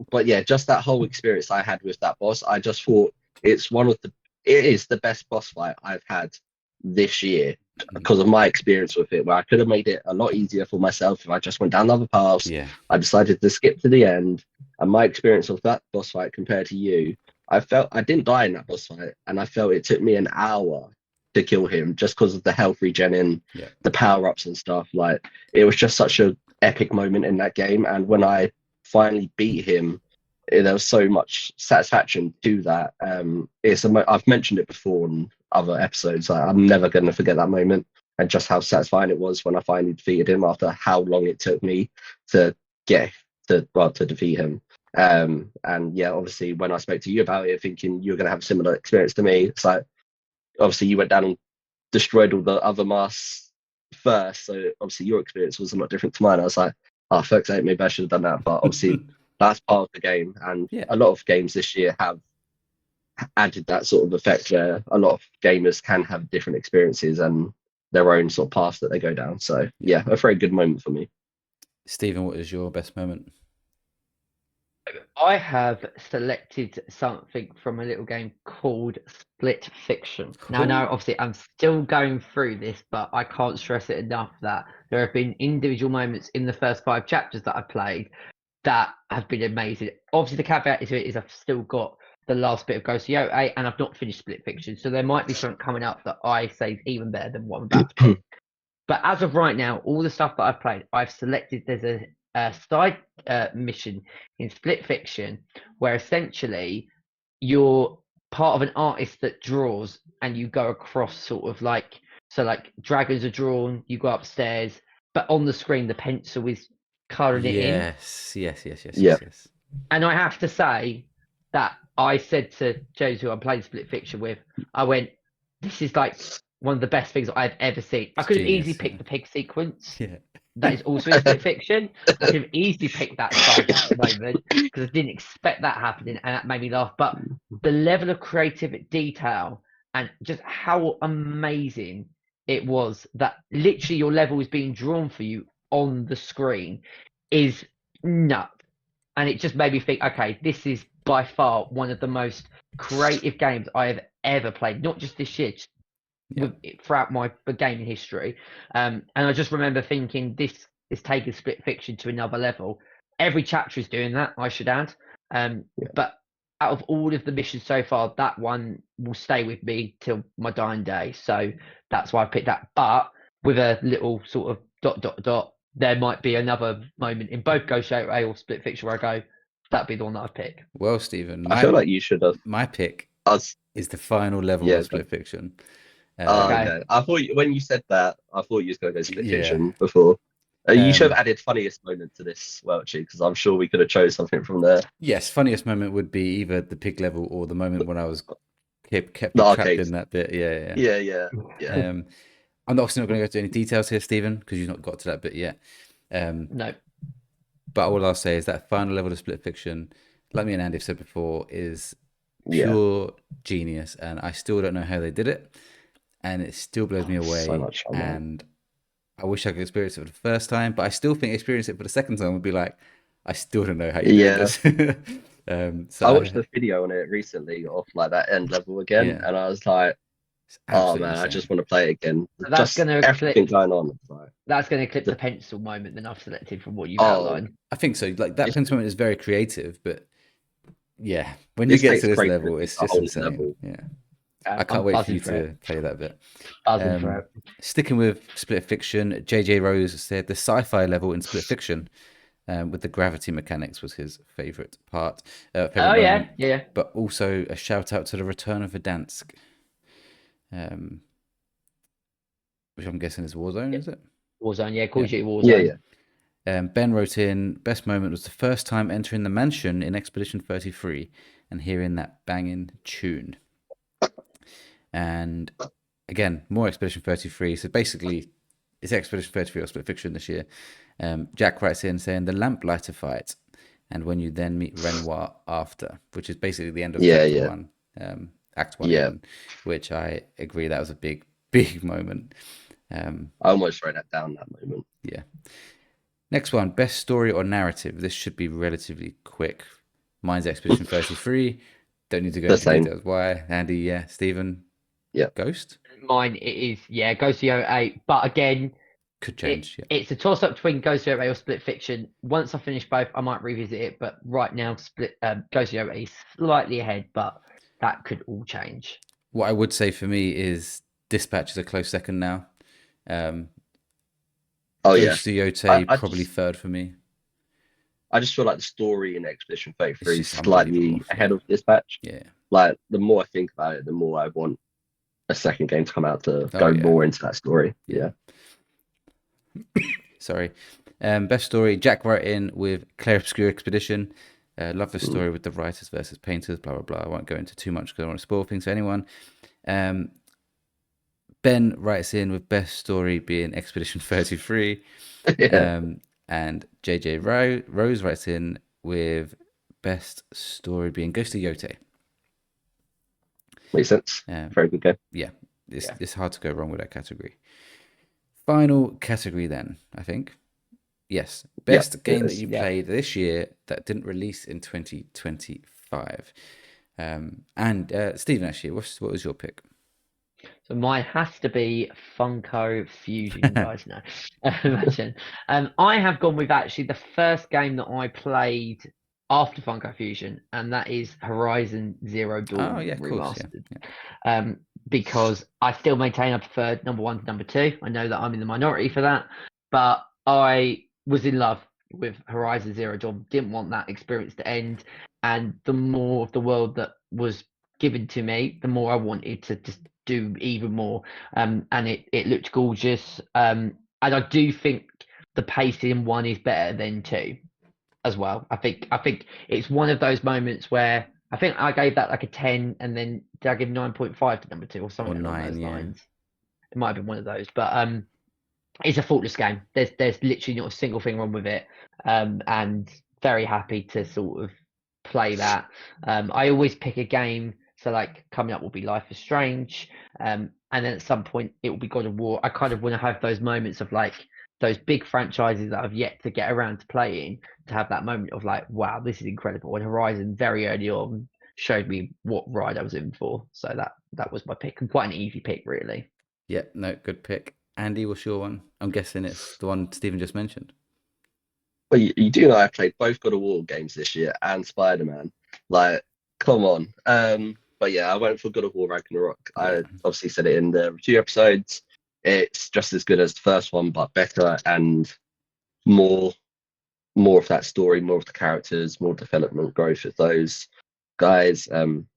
But yeah, just that whole experience I had with that boss, I just thought it is the best boss fight I've had this year because of my experience with it, where I could have made it a lot easier for myself if I just went down other paths. Yeah. I decided to skip to the end, and my experience of that boss fight compared to you, I felt I didn't die in that boss fight, and I felt it took me an hour to kill him just because of the health regen, the power-ups and stuff. Like, it was just such an epic moment in that game, and when I finally beat him, there was so much satisfaction to that. I've mentioned it before in other episodes. I'm never going to forget that moment, and just how satisfying it was when I finally defeated him after how long it took me to defeat him. And yeah, obviously when I spoke to you about it, thinking you're going to have a similar experience to me, it's like, obviously you went down and destroyed all the other masks first, so obviously your experience was a lot different to mine. I was like, oh, fuck's sake, maybe I should have done that. But obviously that's part of the game, and a lot of games this year have added that sort of effect where a lot of gamers can have different experiences and their own sort of paths that they go down. So yeah, a very good moment for me. Stephen, what is your best moment? I have selected something from a little game called Split Fiction. Cool. Now, obviously, I'm still going through this, but I can't stress it enough that there have been individual moments in the first 5 chapters that I played that have been amazing. Obviously, the caveat is I've still got the last bit of Ghost of Yote, and I've not finished Split Fiction, so there might be something coming up that I say is even better than what I'm about to pick. But as of right now, all the stuff that I've played, I've selected. There's a side mission in Split Fiction where essentially you're part of an artist that draws, and you go across sort of like dragons are drawn, you go upstairs, but on the screen the pencil is colouring it in. Yes. And I have to say that I said to James, who I'm playing Split Fiction with, I went, this is like one of the best things I've ever seen. I could have easily picked the pig sequence. Yeah. That is also in Split Fiction. I could have easily picked that side moment because I didn't expect that happening, and that made me laugh. But the level of creative detail and just how amazing it was that literally your level is being drawn for you on the screen is nuts. And it just made me think, okay, this is by far one of the most creative games I have ever played, not just this year, throughout my gaming history. And I just remember thinking, this is taking Split Fiction to another level. Every chapter is doing that, I should add. But out of all of the missions so far, that one will stay with me till my dying day. So that's why I picked that. But with a little sort of ... there might be another moment in both Ghost of Yote or Split Fiction where I go, that'd be the one that I pick. Well, Stephen, I feel like you should have. My pick is the final level of Split Fiction. Okay. I thought when you said that, I thought you was going to go Split Fiction before. You should have added funniest moment to this, Welchy, because I'm sure we could have chose something from there. Yes, funniest moment would be either the pig level or the moment when I was kept trapped in that bit. Yeah. I'm obviously not going to go into any details here, Stephen, because you've not got to that bit yet. No. But all I'll say is that final level of Split Fiction, like me and Andy have said before, is pure genius, and I still don't know how they did it, and it still blows me away. So much fun, and I wish I could experience it for the first time, but I still think experience it for the second time would be like, I still don't know how you do this. So I watched the video on it recently of like that end level again, and I was like, oh man, insane. I just want to play it again. So that's going to everything going on. That's going to clip the pencil moment that I've selected from what you've outlined. I think so. Like that pencil moment is very creative, but when you get to this level, it's just insane. Level. Yeah. I can't I'm wait for buzzing you for to it. play that bit. Buzzing for it. Sticking with split fiction, JJ Rose said the sci-fi level in split fiction with the gravity mechanics was his favorite part, favorite Oh yeah, moment. yeah. But also a shout out to the return of Verdansk, which I'm guessing is Warzone, is it? Warzone, yeah, Call Yeah. of Duty Yeah, Warzone. yeah. Ben wrote in, best moment was the first time entering the mansion in Expedition 33 and hearing that banging tune. And again, more Expedition 33. So basically, it's Expedition 33 or Split Fiction this year. Jack writes in saying the lamplighter fight, and when you then meet Renoir after, which is basically the end of Yeah, Chapter yeah. 1, Act 1 Yeah. even, which I agree that was a big, big moment. I almost wrote that down, that moment. Yeah. Next one, best story or narrative. This should be relatively quick. Mine's Expedition 33. Don't need to go The into same. details why. Andy, yeah. Stephen? Yeah. Ghost? Mine it is, yeah, Ghost of Yo 8. But again, Could change, yeah. it's a toss up between Ghost of Yo 8 or Split Fiction. Once I finish both, I might revisit it. But right now, Ghost of Yo 8 is slightly ahead, but that could all change. What I would say for me is Dispatch is a close second now. Oh yeah. Ghost of Yote probably third for me. I just feel like the story in Expedition 33 is just slightly unbelievable, ahead yeah. of Dispatch. Yeah. Like the more I think about it, the more I want a second game to come out to Oh, go yeah. more into that story. Yeah. Yeah. Sorry. Best story, Jack wrote in with Claire Obscure Expedition. Love the story with the writers versus painters, blah, blah, blah. I won't go into too much because I don't want to spoil things for anyone. Ben writes in with best story being Expedition 33. Yeah. And JJ Rose writes in with best story being Ghost of Yote. Makes sense. Very good game. Yeah, it's hard to go wrong with that category. Final category then, I think. Yes, best game that you played this year that didn't release in 2025. And Stephen, actually, what was your pick? So mine has to be Funko Fusion, guys. No, imagine. I have gone with actually the first game that I played after Funko Fusion, and that is Horizon Zero Dawn Remastered. Yeah. Because I still maintain I prefer number 1 to number 2. I know that I'm in the minority for that, but I was in love with Horizon Zero Dawn. Didn't want that experience to end, and the more of the world that was given to me, the more I wanted to just do even more. And it looked gorgeous. And I do think the pacing in 1 is better than 2 as well. I think it's one of those moments where I think I gave that like a 10, and then did I give 9.5 to number 2 or something along those lines? It might have been one of those, but it's a faultless game. There's literally not a single thing wrong with it, and very happy to sort of play that. I always pick a game. So like coming up will be Life is Strange, and then at some point it will be God of War. I kind of want to have those moments of like those big franchises that I've yet to get around to playing, to have that moment of like, wow, this is incredible. And Horizon very early on showed me what ride I was in for. So that was my pick, and quite an easy pick, really. Yeah, no, good pick. Andy, what's your one? I'm guessing it's the one Stephen just mentioned. Well, you do know I played both God of War games this year and Spider-Man. Like, come on. But yeah, I went for God of War Ragnarok. Yeah. I obviously said it in the review episodes. It's just as good as the first one, but better and more of that story, more of the characters, more development, growth of those guys.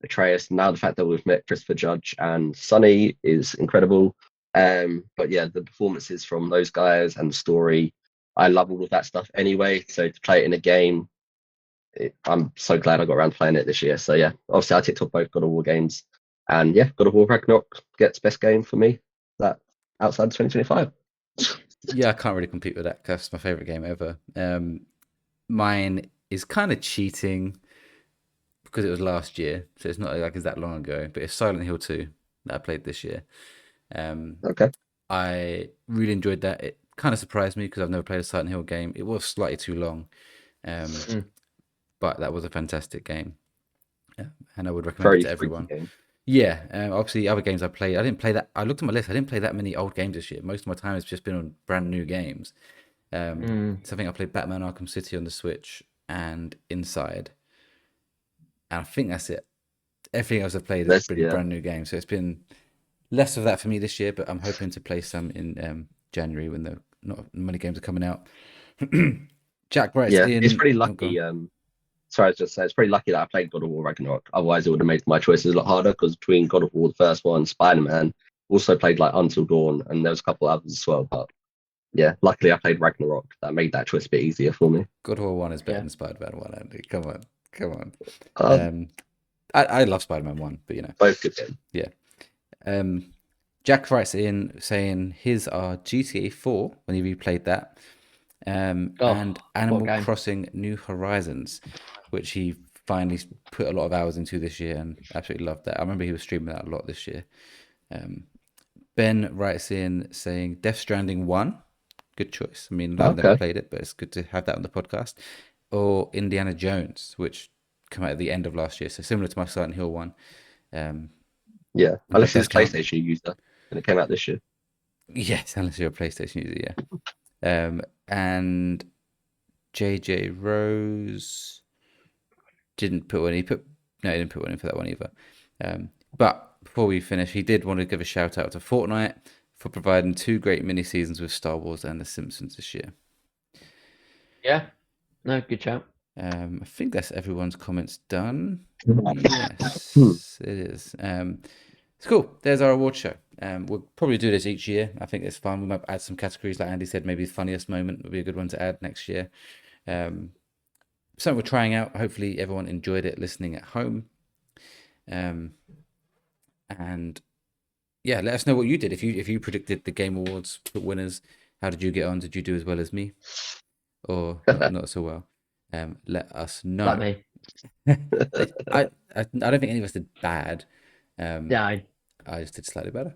Atreus. Now the fact that we've met Christopher Judge and Sonny is incredible. But yeah, the performances from those guys and the story, I love all of that stuff anyway. So to play it in a game, I'm so glad I got around to playing it this year. So yeah, obviously I ticked off both God of War games, and yeah, God of War Ragnarok gets best game for me. That outside 2025. Yeah, I can't really compete with that because it's my favorite game ever. Mine is kind of cheating because it was last year, so it's not like it's that long ago. But it's Silent Hill 2 that I played this year. Okay. I really enjoyed that. It kind of surprised me because I've never played a Silent Hill game. It was slightly too long, but that was a fantastic game, and I would recommend it to everyone. Yeah, obviously other games I played, I didn't play that. I looked at my list. I didn't play that many old games this year. Most of my time has just been on brand new games. So I think I played Batman Arkham City on the Switch and Inside, and I think that's it. everything else I've played is really Yeah. brand new games. So it's been less of that for me this year, but I'm hoping to play some in January when the not many games are coming out. Jack writes Yeah, in. it's pretty Oh, go lucky. on. Sorry, I was just saying, it's pretty lucky that I played God of War Ragnarok. Otherwise, it would have made my choices a lot harder because between God of War, the first one, Spider-Man, also played like Until Dawn, and there was a couple others as well. But yeah, luckily I played Ragnarok. That made that choice a bit easier for me. God of War 1 is better Yeah. than Spider-Man 1, Andy. Come on. Come on. Um, I love Spider-Man 1, but you know. both good games. Yeah. Jack writes in saying his are GTA 4 when he replayed that, and Animal game. Crossing New Horizons, which he finally put a lot of hours into this year and absolutely loved that. I remember he was streaming that a lot this year. Ben writes in saying Death Stranding 1, good choice. I mean, I've never played it, but it's good to have that on the podcast. Or Indiana Jones, which came out at the end of last year, so similar to my Silent Hill one. Yeah, unless he's a does count. PlayStation user, and it came out this year. Yes, unless you're a PlayStation user, yeah. And JJ Rose didn't put one. He didn't put one in for that one either. But before we finish, he did want to give a shout out to Fortnite for providing 2 great mini seasons with Star Wars and The Simpsons this year. Yeah, no, good shout. I think that's everyone's comments done. Yes, it is. It's cool. There's our award show. We'll probably do this each year. I think it's fun. We might add some categories, like Andy said. Maybe the funniest moment would be a good one to add next year. Something we're trying out. Hopefully, everyone enjoyed it listening at home. And yeah, let us know what you did. If you predicted the Game Awards winners, how did you get on? Did you do as well as me, or not so well? Let us know. Like me. I don't think any of us did bad. Yeah. I just did slightly better.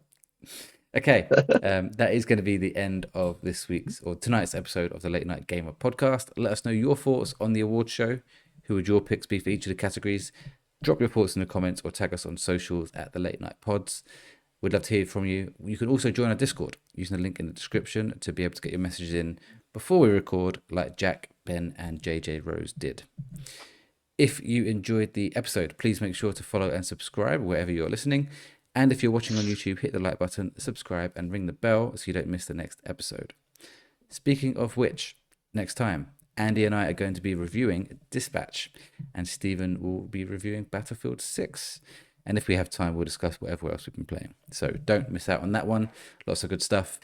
Okay, that is going to be the end of this week's or tonight's episode of the Late Night Gamer podcast. Let us know your thoughts on the award show. Who would your picks be for each of the categories? Drop your thoughts in the comments or tag us on socials at the Late Night Pods. We'd love to hear from you. You can also join our Discord using the link in the description to be able to get your messages in before we record, like Jack, Ben, and JJ Rose did. If you enjoyed the episode, please make sure to follow and subscribe wherever you're listening. And if you're watching on YouTube, hit the like button, subscribe, and ring the bell so you don't miss the next episode. Speaking of which, next time, Andy and I are going to be reviewing Dispatch, and Stephen will be reviewing Battlefield 6. And if we have time, we'll discuss whatever else we've been playing. So don't miss out on that one. Lots of good stuff.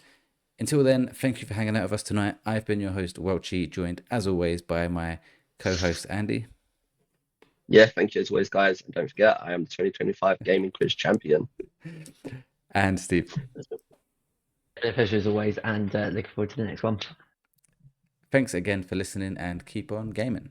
Until then, thank you for hanging out with us tonight. I've been your host, Welchy, joined as always by my co-host, Andy. Yeah, thank you as always, guys. And don't forget, I am the 2025 Gaming Quiz Champion. And Steve. A pleasure as always, and looking forward to the next one. Thanks again for listening and keep on gaming.